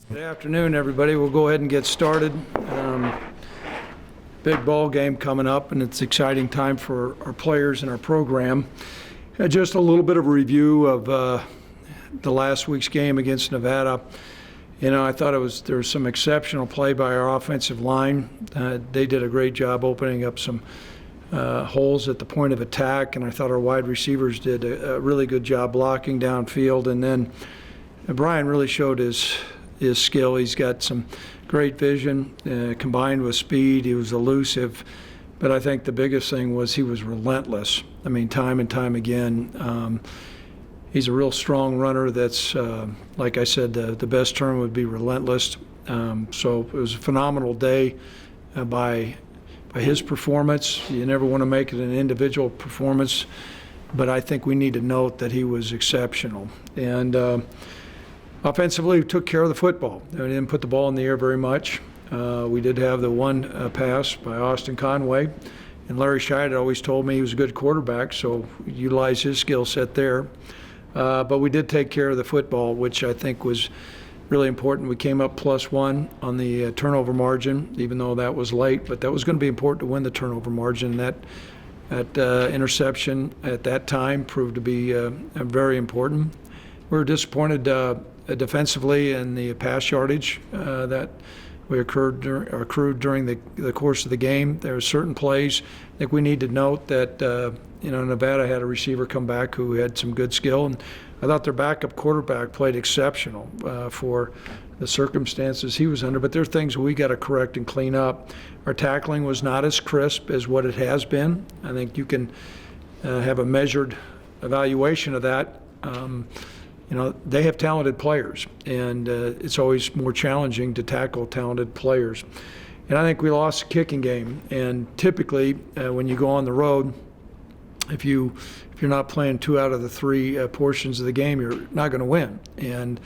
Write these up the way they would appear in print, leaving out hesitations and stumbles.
Good afternoon, everybody. We'll go ahead and get started. Big ball game coming up, and it's an exciting time for our players and our program. Just a little bit of a review of the last week's game against Nevada. You know, I thought there was some exceptional play by our offensive line. They did a great job opening up some holes at the point of attack, and I thought our wide receivers did a really good job blocking downfield. And then Brian really showed his skill. He's got some great vision combined with speed. He was elusive, but I think the biggest thing was he was relentless. I mean, time and time again. He's a real strong runner that's, like I said, the best term would be relentless. So it was a phenomenal day by his performance. You never want to make it an individual performance, but I think we need to note that he was exceptional. And offensively, we took care of the football. We didn't put the ball in the air very much. We did have the one pass by Austin Conway, and Larry Scheid always told me he was a good quarterback, so we utilized his skill set there. But we did take care of the football, which I think was really important. We came up +1 on the turnover margin, even though that was late, but that was going to be important to win the turnover margin. That interception at that time proved to be very important. We were disappointed defensively in the pass yardage that we accrued during the course of the game. There are certain plays. I think we need to note that Nevada had a receiver come back who had some good skill, and I thought their backup quarterback played exceptional for the circumstances he was under. But there are things we got to correct and clean up. Our tackling was not as crisp as what it has been. I think you can have a measured evaluation of that. They have talented players, and it's always more challenging to tackle talented players. And I think we lost the kicking game. And typically, when you go on the road, if you're not playing 2 out of the 3 portions of the game, you're not going to win. And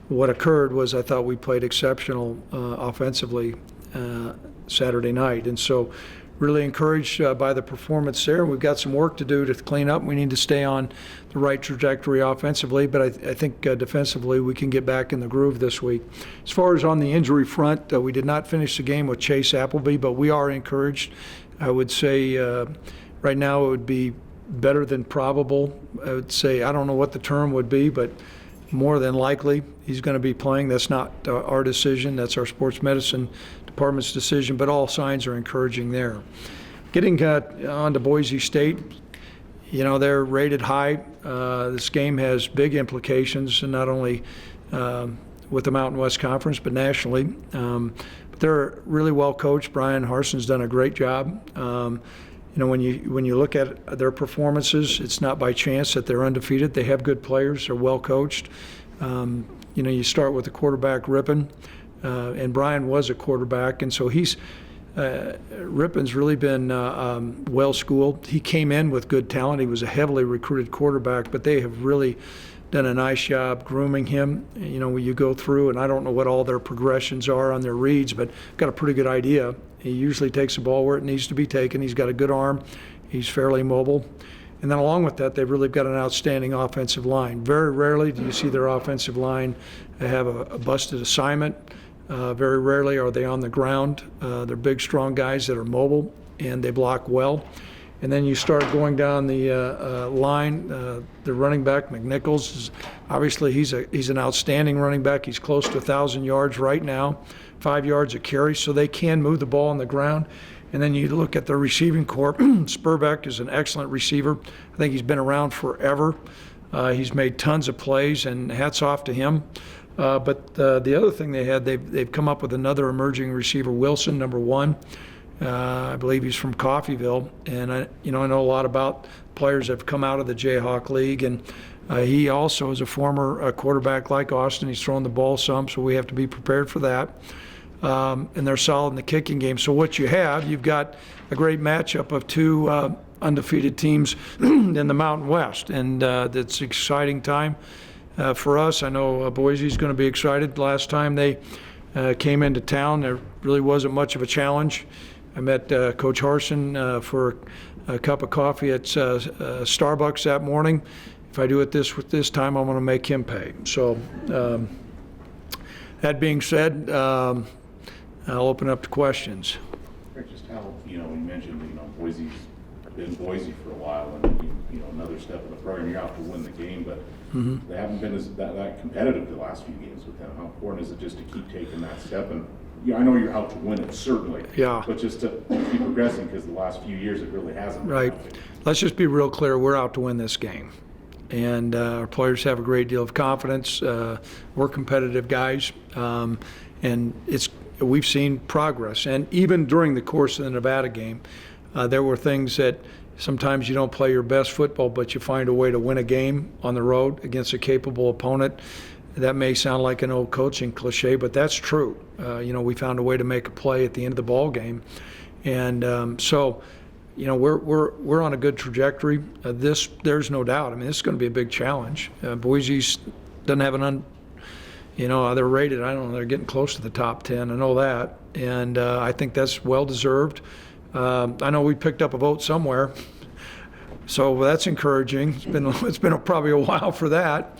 what occurred was I thought we played exceptional offensively Saturday night. And so really encouraged by the performance there. We've got some work to do to clean up. We need to stay on the right trajectory offensively, but I think defensively we can get back in the groove this week. As far as on the injury front, we did not finish the game with Chase Appleby, but we are encouraged. I would say right now it would be better than probable. I would say, I don't know what the term would be, but more than likely he's going to be playing. That's not our decision. That's our sports medicine department's decision, but all signs are encouraging there. Getting on to Boise State, they're rated high. This game has big implications, and not only with the Mountain West Conference, but nationally. But they're really well coached. Brian Harson's done a great job. When you look at their performances, it's not by chance that they're undefeated. They have good players. They're well coached. You start with the quarterback, Rippon, and Brian was a quarterback, and so Rippon's really been well schooled. He came in with good talent. He was a heavily recruited quarterback, but they have really done a nice job grooming him. When you go through, and I don't know what all their progressions are on their reads, but got a pretty good idea. He usually takes the ball where it needs to be taken. He's got a good arm. He's fairly mobile. And then along with that, they've really got an outstanding offensive line. Very rarely do you see their offensive line have a busted assignment. Very rarely are they on the ground. They're big, strong guys that are mobile, and they block well. And then you start going down the line. The running back, McNichols, obviously he's an outstanding running back. He's close to 1,000 yards right now, 5 yards a carry, so they can move the ball on the ground. And then you look at the receiving corps. Spurbeck is an excellent receiver. I think he's been around forever. He's made tons of plays, and hats off to him. But the other thing they've come up with another emerging receiver, Wilson, number 1. I believe he's from Coffeyville, and I know a lot about players that have come out of the Jayhawk League, and he also is a former quarterback like Austin. He's thrown the ball some, so we have to be prepared for that. And they're solid in the kicking game. So what you've got a great matchup of 2 undefeated teams in the Mountain West, and it's an exciting time for us. I know Boise's going to be excited. Last time they came into town, there really wasn't much of a challenge. I met Coach Harsin for a cup of coffee at Starbucks that morning. If I do it this time, I'm going to make him pay. So That being said, I'll open up to questions. Just how, you mentioned, Boise's been Boise for a while, and, another step in the program, you're out to win the game, but they haven't been that competitive the last few games with them. How important is it just to keep taking that step? And I know you're out to win it, certainly. Yeah. But just to keep progressing, because the last few years it really hasn't been. Right. Let's just be real clear. We're out to win this game. And our players have a great deal of confidence. We're competitive guys. And we've seen progress. And even during the course of the Nevada game, there were things that sometimes you don't play your best football, but you find a way to win a game on the road against a capable opponent. That may sound like an old coaching cliche, but that's true. We found a way to make a play at the end of the ball game. And we're on a good trajectory. There's no doubt. I mean, this is going to be a big challenge. Boise doesn't have they're rated, I don't know, they're getting close to the top 10. I know that. And I think that's well-deserved. I know we picked up a vote somewhere, so that's encouraging. It's been probably a while for that.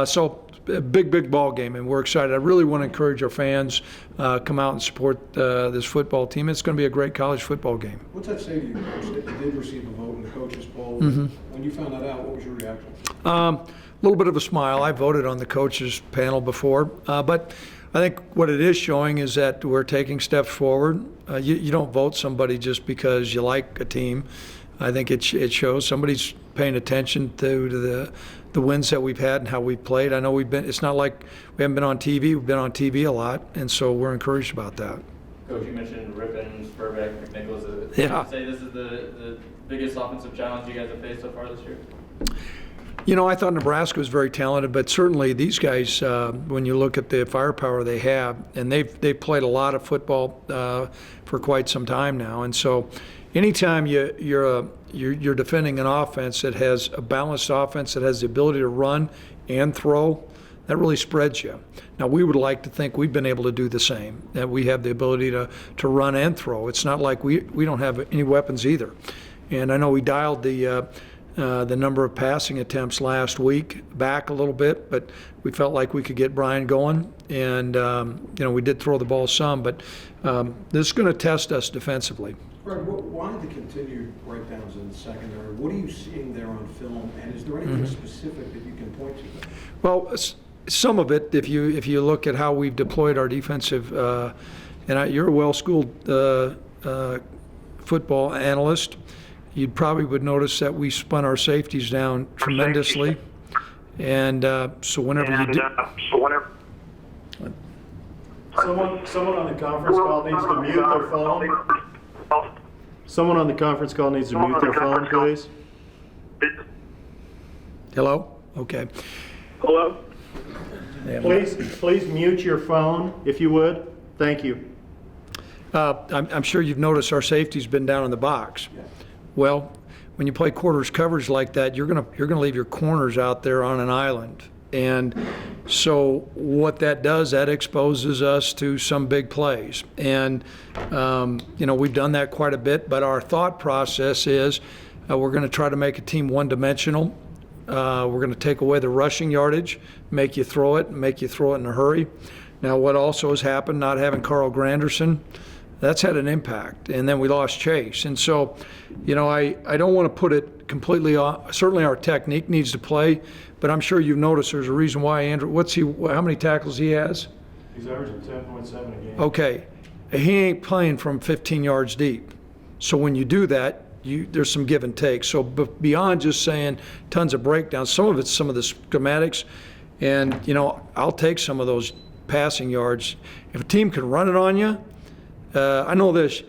So a big ball game, and we're excited. I really want to encourage our fans come out and support this football team. It's going to be a great college football game. What's that say to you, Coach, that you did receive a vote in the coaches poll? When you found that out, what was your reaction? A little bit of a smile. I voted on the coaches panel before, but I think what it is showing is that we're taking steps forward. You don't vote somebody just because you like a team. I think it shows somebody's paying attention to the wins that we've had and how we've played. I know it's not like we haven't been on TV. We've been on TV a lot, and so we're encouraged about that. Coach, you mentioned Rippon, Spurbeck, McNichols. Yeah. Would you say this is the biggest offensive challenge you guys have faced so far this year? I thought Nebraska was very talented, but certainly these guys, when you look at the firepower they have, and they've played a lot of football for quite some time now, and so anytime you're defending an offense that has a balanced offense that has the ability to run and throw, that really spreads you. Now, we would like to think we've been able to do the same, that we have the ability to run and throw. It's not like we don't have any weapons either. And I know we dialed the number of passing attempts last week back a little bit, but we felt like we could get Brian going. And, we did throw the ball some, but this is going to test us defensively. Fred, why the continued breakdowns in the secondary? What are you seeing there on film, and is there anything specific that you can point to? Well, some of it, if you look at how we've deployed our defensive, you're a well-schooled football analyst, you probably would notice that we spun our safeties down tremendously. And so whenever you do... Someone on the conference call needs to mute their phone. Someone on the conference call needs to mute their phone, please. Hello? Okay. Hello? Please mute your phone, if you would. Thank you. I'm sure you've noticed our safety's been down in the box. Yeah. Well, when you play quarters coverage like that, you're gonna leave your corners out there on an island. And so what that does, that exposes us to some big plays. And, we've done that quite a bit, but our thought process is we're going to try to make a team one-dimensional. We're going to take away the rushing yardage, make you throw it in a hurry. Now, what also has happened, not having Carl Granderson, that's had an impact. And then we lost Chase. And so, I don't want to put it completely off. Certainly our technique needs to play, but I'm sure you've noticed there's a reason why Andrew, how many tackles he has? He's averaging 10.7 a game. Okay. He ain't playing from 15 yards deep. So when you do that, there's some give and take. So beyond just saying tons of breakdowns, some of it's some of the schematics, and, I'll take some of those passing yards. If a team can run it on you, I know this,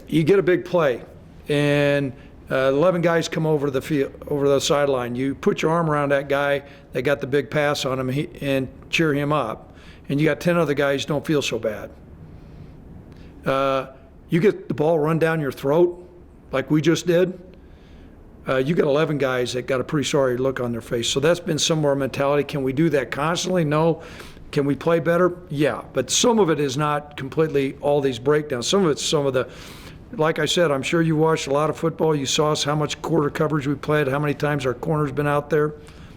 you get a big play, and 11 guys come over the field, over the sideline. You put your arm around that guy that got the big pass on him and cheer him up, and you got 10 other guys don't feel so bad. You get the ball run down your throat like we just did, you got 11 guys that got a pretty sorry look on their face. So that's been some of our mentality. Can we do that constantly? No. Can we play better? Yeah. But some of it is not completely all these breakdowns. Some of it's some of the, like I said, I'm sure you watched a lot of football. You saw us how much quarter coverage we played, how many times our corner's been out there.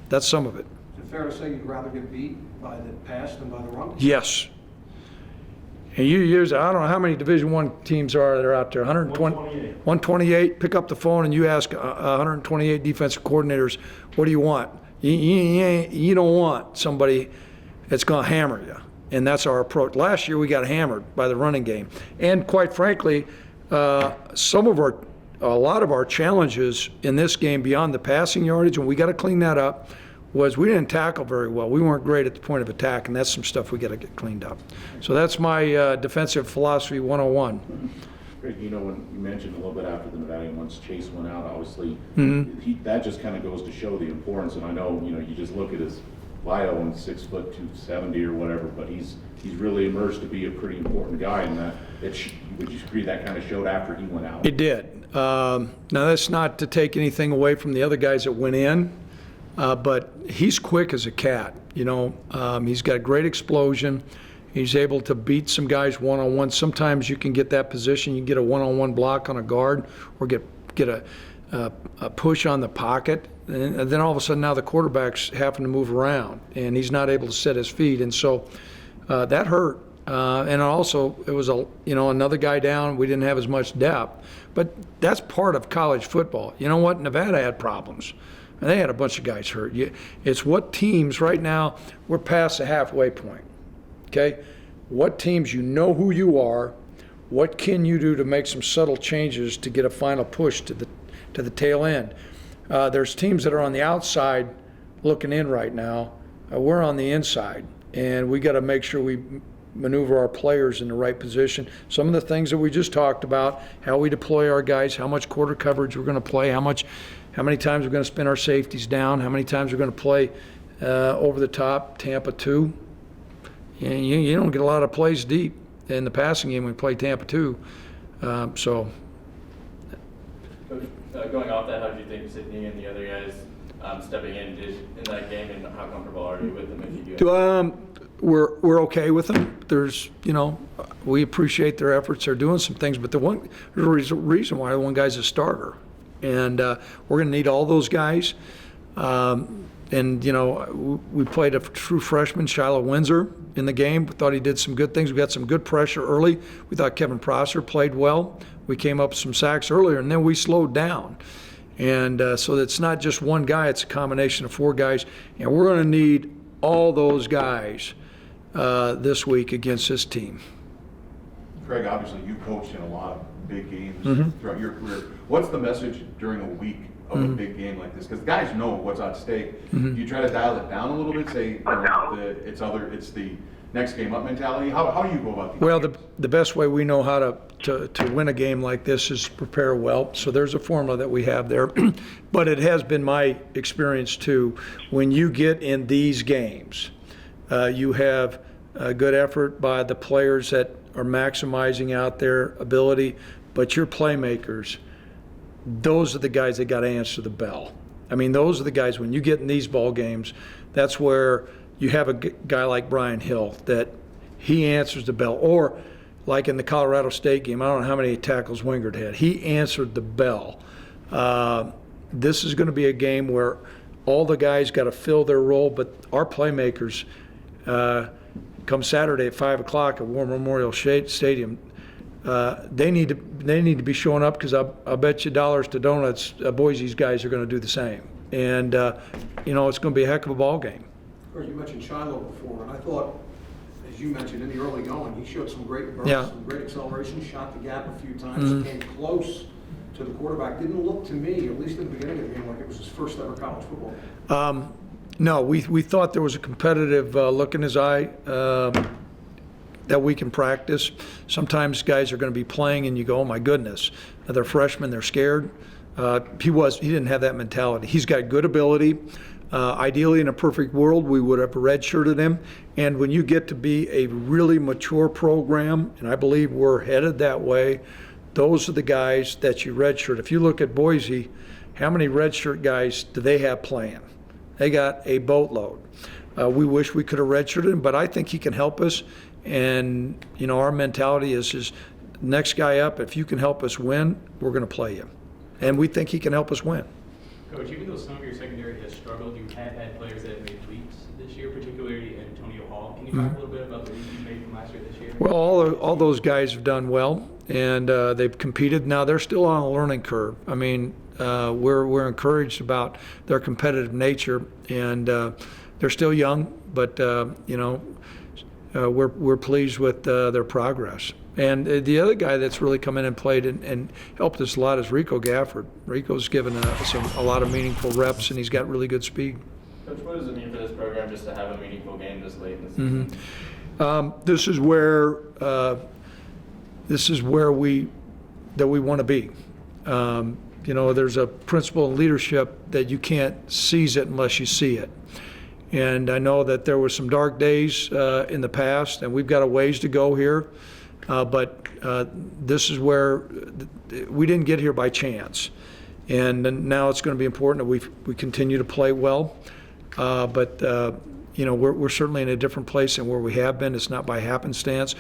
That's some of it. Is it fair to say you'd rather get beat by the pass than by the run? Yes. And you use, I don't know how many Division I teams are that are out there, 128. 128. Pick up the phone and you ask 128 defensive coordinators, what do you want? You don't want somebody that's going to hammer you. And that's our approach. Last year we got hammered by the running game. And quite frankly, a lot of our challenges in this game beyond the passing yardage, and we got to clean that up, was we didn't tackle very well. We weren't great at the point of attack, and that's some stuff we got to get cleaned up. So that's my defensive philosophy 101. Greg, you know, when you mentioned a little bit after the Nevada game, once Chase went out, obviously, that just kind of goes to show the importance. And I know, you know, you just look at his bio and 6 foot 270 or whatever, but he's really emerged to be a pretty important guy. And that would you agree that kind of showed after he went out? It did. Now that's not to take anything away from the other guys that went in, but he's quick as a cat. You know, he's got great explosion. He's able to beat some guys one-on-one. Sometimes you can get that position. You get a one-on-one block on a guard, or get a push on the pocket, and then all of a sudden now the quarterback's having to move around, and he's not able to set his feet, and so that hurt. And also it was another guy down. We didn't have as much depth, but that's part of college football. You know what? Nevada had problems. And they had a bunch of guys hurt. It's what teams right now, we're past the halfway point. Okay? What teams, you know who you are, what can you do to make some subtle changes to get a final push to the tail end? There's teams that are on the outside looking in right now. We're on the inside, and we got to make sure we maneuver our players in the right position. Some of the things that we just talked about, how we deploy our guys, how much quarter coverage we're going to play, how many times we're going to spin our safeties down, how many times we're going to play over the top, Tampa 2. You don't get a lot of plays deep in the passing game when we play Tampa 2. So. Coach, going off that, how do you think Sydney and the other guys stepping in did in that game, and how comfortable are you with them if you do? We're okay with them. There's, we appreciate their efforts. They're doing some things, but there's a reason why one guy's a starter. And we're going to need all those guys. And, we played a true freshman, Shiloh Windsor, in the game. We thought he did some good things. We got some good pressure early. We thought Kevin Prosser played well. We came up with some sacks earlier, and then we slowed down. And so it's not just one guy. It's a combination of 4 guys. And we're going to need all those guys this week against this team. Craig, obviously you coached in a lot of big games throughout your career. What's the message during a week of a big game like this? Because guys know what's at stake. Do you try to dial it down a little bit, say it's the next game up mentality? How do you go about these Well, games? the best way we know how to win a game like this is to prepare well. So there's a formula that we have there. But it has been my experience too, when you get in these games, you have a good effort by the players that are maximizing out their ability, but your playmakers, those are the guys that got to answer the bell. I mean, those are the guys, when you get in these ball games, that's where you have a guy like Brian Hill that he answers the bell. Or like in the Colorado State game, I don't know how many tackles Wingard had. He answered the bell. This is going to be a game where all the guys got to fill their role, but our playmakers, come Saturday at 5 o'clock at War Memorial Stadium, they need to be showing up, because I'll bet you dollars to donuts Boise's guys are going to do the same. And, it's going to be a heck of a ball game. Of course, you mentioned Shiloh before, and I thought, as you mentioned, in the early going, he showed some great bursts, some great acceleration, shot the gap a few times, came close to the quarterback. Didn't look to me, at least in the beginning of the game, like it was his first ever college football game. No, we thought there was a competitive look in his eye that we can practice. Sometimes guys are going to be playing and you go, oh my goodness, they're freshmen, they're scared. He didn't have that mentality. He's got good ability. Ideally, in a perfect world, we would have redshirted him. And when you get to be a really mature program, and I believe we're headed that way, those are the guys that you redshirt. If you look at Boise, how many redshirt guys do they have playing? They got a boatload. We wish we could have redshirted him, but I think he can help us. And, our mentality is next guy up, if you can help us win, we're going to play you. And we think he can help us win. Coach, even though some of your secondary has struggled, you have had players that have made leaps. this year, particularly Antonio Hall. Can you talk a little bit about the leap you made from last year this year? Well, all those guys have done well, and they've competed. Now they're still on a learning curve. I mean, we're encouraged about their competitive nature, and they're still young, but we're pleased with their progress. And the other guy that's really come in and played and helped us a lot is Rico Gafford. Rico's given a lot of meaningful reps, and he's got really good speed. Coach, what does it mean for this program just to have a meaningful game this late in the season? This is where we want to be. There's a principle in leadership that you can't seize it unless you see it. And I know that there were some dark days in the past, and we've got a ways to go here. But this is where we didn't get here by chance. And now it's going to be important that we continue to play well. But we're certainly in a different place than where we have been. It's not by happenstance.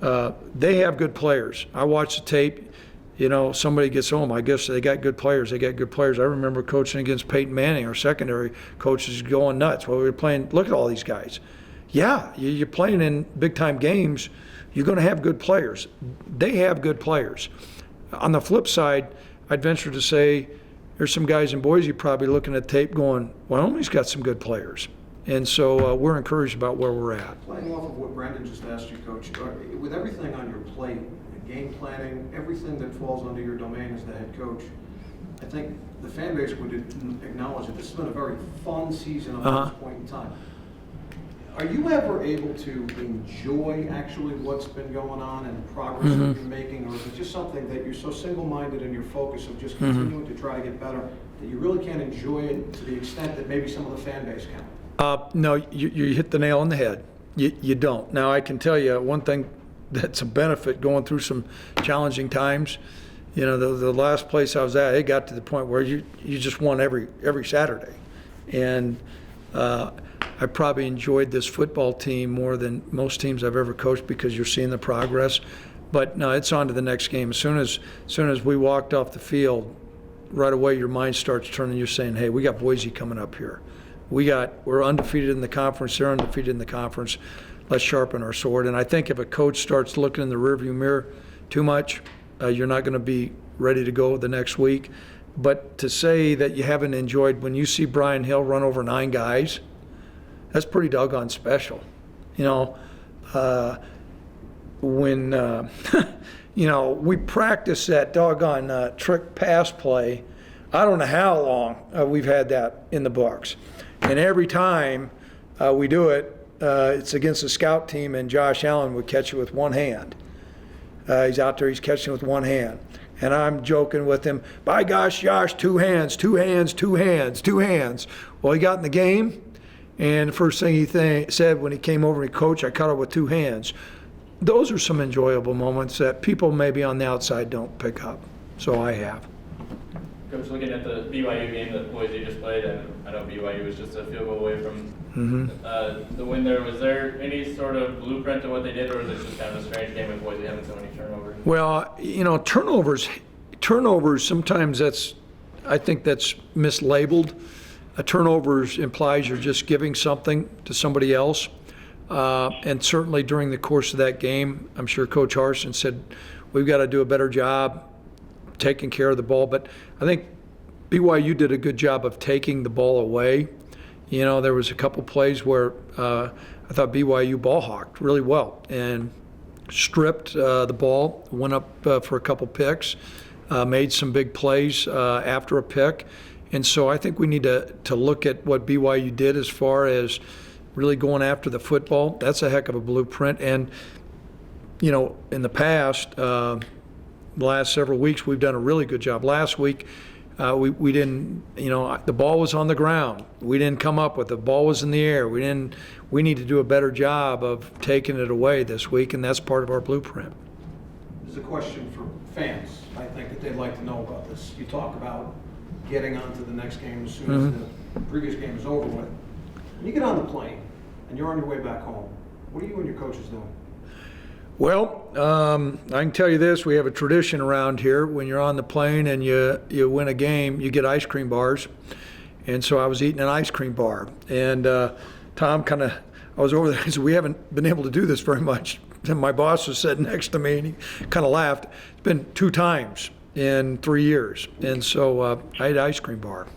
They have good players. I watch the tape. Somebody gets home, I guess they got good players. They got good players. I remember coaching against Peyton Manning, our secondary coach, is going nuts. Well, we were playing, look at all these guys. Yeah, you're playing in big-time games. You're going to have good players. They have good players. On the flip side, I'd venture to say there's some guys in Boise probably looking at tape going, Wyoming's got some good players. And so we're encouraged about where we're at. Playing off of what Brandon just asked you, Coach, with everything on your plate, game planning, everything that falls under your domain as the head coach, I think the fan base would acknowledge that this has been a very fun season up to this point in time. Are you ever able to enjoy actually what's been going on and the progress that you're making, or is it just something that you're so single-minded in your focus of just continuing to try to get better that you really can't enjoy it to the extent that maybe some of the fan base can? No, you hit the nail on the head. You don't. Now, I can tell you one thing that's a benefit going through some challenging times. The last place I was at, it got to the point where you just won every Saturday. And I probably enjoyed this football team more than most teams I've ever coached because you're seeing the progress. But no, it's on to the next game. As soon as we walked off the field, right away your mind starts turning. You're saying, hey, we got Boise coming up here. We're undefeated in the conference. They're undefeated in the conference. Let's sharpen our sword. And I think if a coach starts looking in the rearview mirror too much, you're not going to be ready to go the next week. But to say that you haven't enjoyed, when you see Brian Hill run over 9 guys, that's pretty doggone special. When we practice that doggone trick pass play, I don't know how long we've had that in the books. And every time we do it, it's against a scout team, and Josh Allen would catch it with one hand. He's out there, he's catching it with one hand. And I'm joking with him, by gosh, Josh, 2 hands, 2 hands, 2 hands, 2 hands. Well, he got in the game, and the first thing he said when he came over to coach, I caught it with 2 hands. Those are some enjoyable moments that people maybe on the outside don't pick up. So I have. Coach, looking at the BYU game that Boise just played, and I know BYU was just a field goal away from the win there, was there any sort of blueprint to what they did, or was it just kind of a strange game with Boise having so many turnovers? Well, turnovers, sometimes I think that's mislabeled. A turnovers implies you're just giving something to somebody else. And certainly during the course of that game, I'm sure Coach Harsin said, we've got to do a better job taking care of the ball. But I think BYU did a good job of taking the ball away. There was a couple plays where I thought BYU ball hawked really well and stripped the ball, went up for a couple picks, made some big plays after a pick. And so I think we need to look at what BYU did as far as really going after the football. That's a heck of a blueprint. And, in the past, the last several weeks, we've done a really good job. Last week, we didn't, the ball was on the ground. We didn't come up with it. The ball was in the air. We need to do a better job of taking it away this week, and that's part of our blueprint. There's a question for fans, I think, that they'd like to know about this. You talk about getting on to the next game as soon as the previous game is over with. When you get on the plane and you're on your way back home, what are you and your coaches doing? Well, I can tell you this, we have a tradition around here. When you're on the plane and you win a game, you get ice cream bars. And so I was eating an ice cream bar. And Tom I was over there, he said, we haven't been able to do this very much. And my boss was sitting next to me, and he kind of laughed. It's been 2 times in 3 years. And so I had ice cream bar.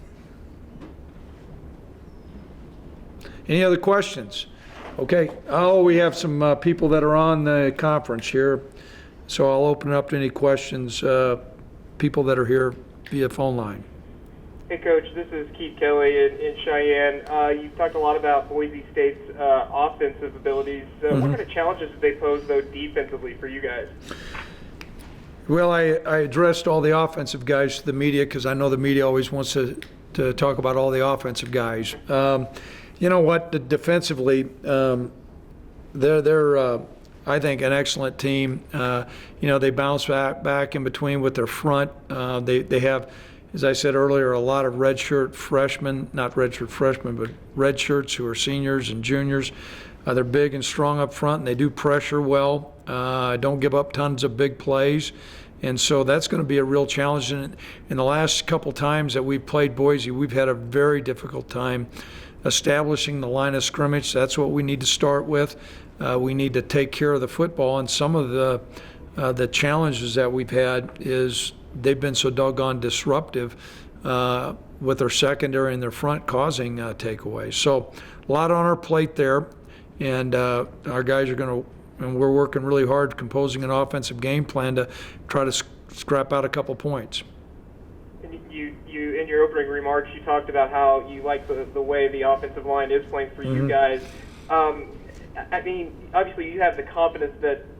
Any other questions? Okay. Oh, we have some people that are on the conference here. So I'll open it up to any questions, people that are here via phone line. Hey, Coach, this is Keith Kelly in Cheyenne. You've talked a lot about Boise State's offensive abilities. What kind of challenges did they pose, though, defensively for you guys? Well, I addressed all the offensive guys to the media because I know the media always wants to talk about all the offensive guys. You know what? Defensively, they're I think, an excellent team. They bounce back in between with their front. They have, as I said earlier, a lot of redshirt freshmen, not redshirt freshmen, but red shirts who are seniors and juniors. They're big and strong up front, and they do pressure well. Don't give up tons of big plays. And so that's going to be a real challenge. And in the last couple times that we've played Boise, we've had a very difficult time establishing the line of scrimmage. That's what we need to start with. We need to take care of the football. And some of the challenges that we've had is they've been so doggone disruptive with their secondary and their front causing takeaways. So a lot on our plate there. And our guys are going to, and we're working really hard composing an offensive game plan to try to scrap out a couple points. And you in your opening remarks, you talked about how you like the way the offensive line is playing for you guys. I mean, obviously you have the confidence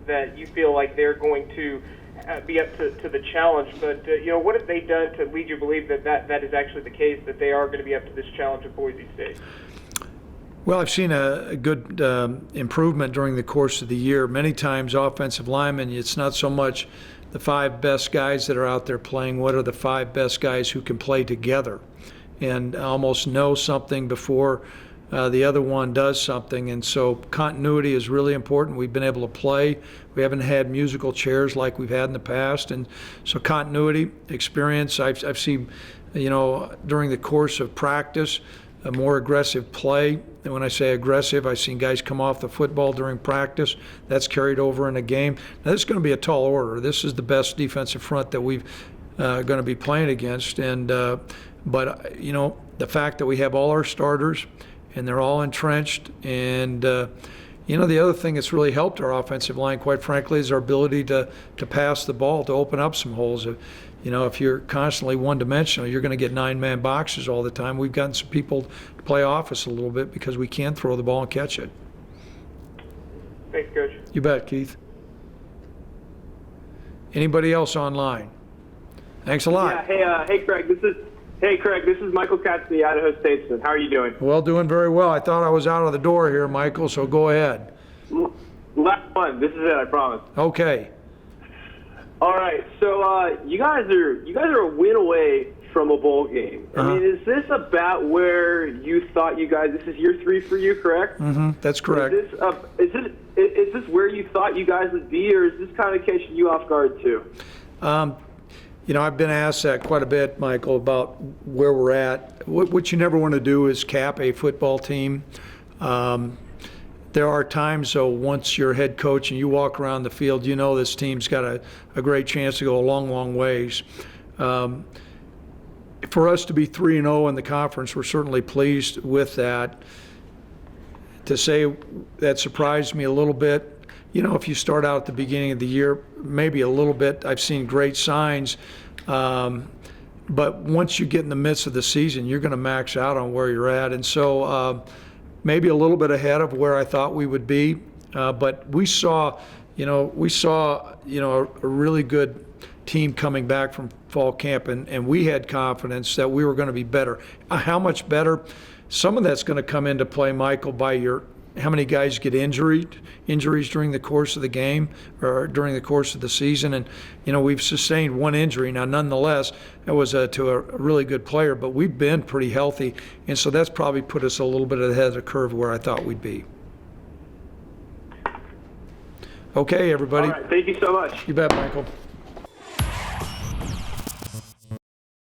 that you feel like they're going to be up to the challenge, but what have they done to lead you to believe that is actually the case, that they are going to be up to this challenge at Boise State? Well, I've seen a good improvement during the course of the year. Many times offensive linemen, it's not so much the 5 best guys that are out there playing, what are the 5 best guys who can play together and almost know something before the other one does something. And so continuity is really important. We've been able to play. We haven't had musical chairs like we've had in the past. And so continuity, experience, I've seen, during the course of practice, a more aggressive play. And when I say aggressive, I've seen guys come off the football during practice. That's carried over in a game. Now, this is going to be a tall order. This is the best defensive front that we've going to be playing against. And but the fact that we have all our starters and they're all entrenched, and the other thing that's really helped our offensive line, quite frankly, is our ability to pass the ball, to open up some holes. If you're constantly one-dimensional, you're going to get 9-man boxes all the time. We've gotten some people to play off us a little bit because we can throw the ball and catch it. Thanks, Coach. You bet, Keith. Anybody else online? Thanks a lot. Yeah, hey, Craig. This is Michael Katz, the Idaho Statesman. How are you doing? Well, doing very well. I thought I was out of the door here, Michael, so go ahead. Last one. This is it, I promise. Okay. All right. So you guys are a win away from a bowl game. I mean, is this about where you thought this is year 3 for you, correct? Mm-hmm. That's correct. Is this where you thought you guys would be, or is this kind of catching you off guard too? I've been asked that quite a bit, Michael, about where we're at. What you never want to do is cap a football team. There are times, though, once you're head coach and you walk around the field, this team's got a great chance to go a long, long ways. For us to be 3-0 in the conference, we're certainly pleased with that. To say that surprised me a little bit. If you start out at the beginning of the year, maybe a little bit. I've seen great signs. But once you get in the midst of the season, you're going to max out on where you're at. And so maybe a little bit ahead of where I thought we would be. But we saw a really good team coming back from fall camp, and we had confidence that we were going to be better. How much better? Some of that's going to come into play, Michael, by how many guys get injuries during the course of the game or during the course of the season. And, we've sustained one injury. Now, nonetheless, that was to a really good player, but we've been pretty healthy. And so that's probably put us a little bit ahead of the curve where I thought we'd be. Okay, everybody. All right, thank you so much. You bet, Michael.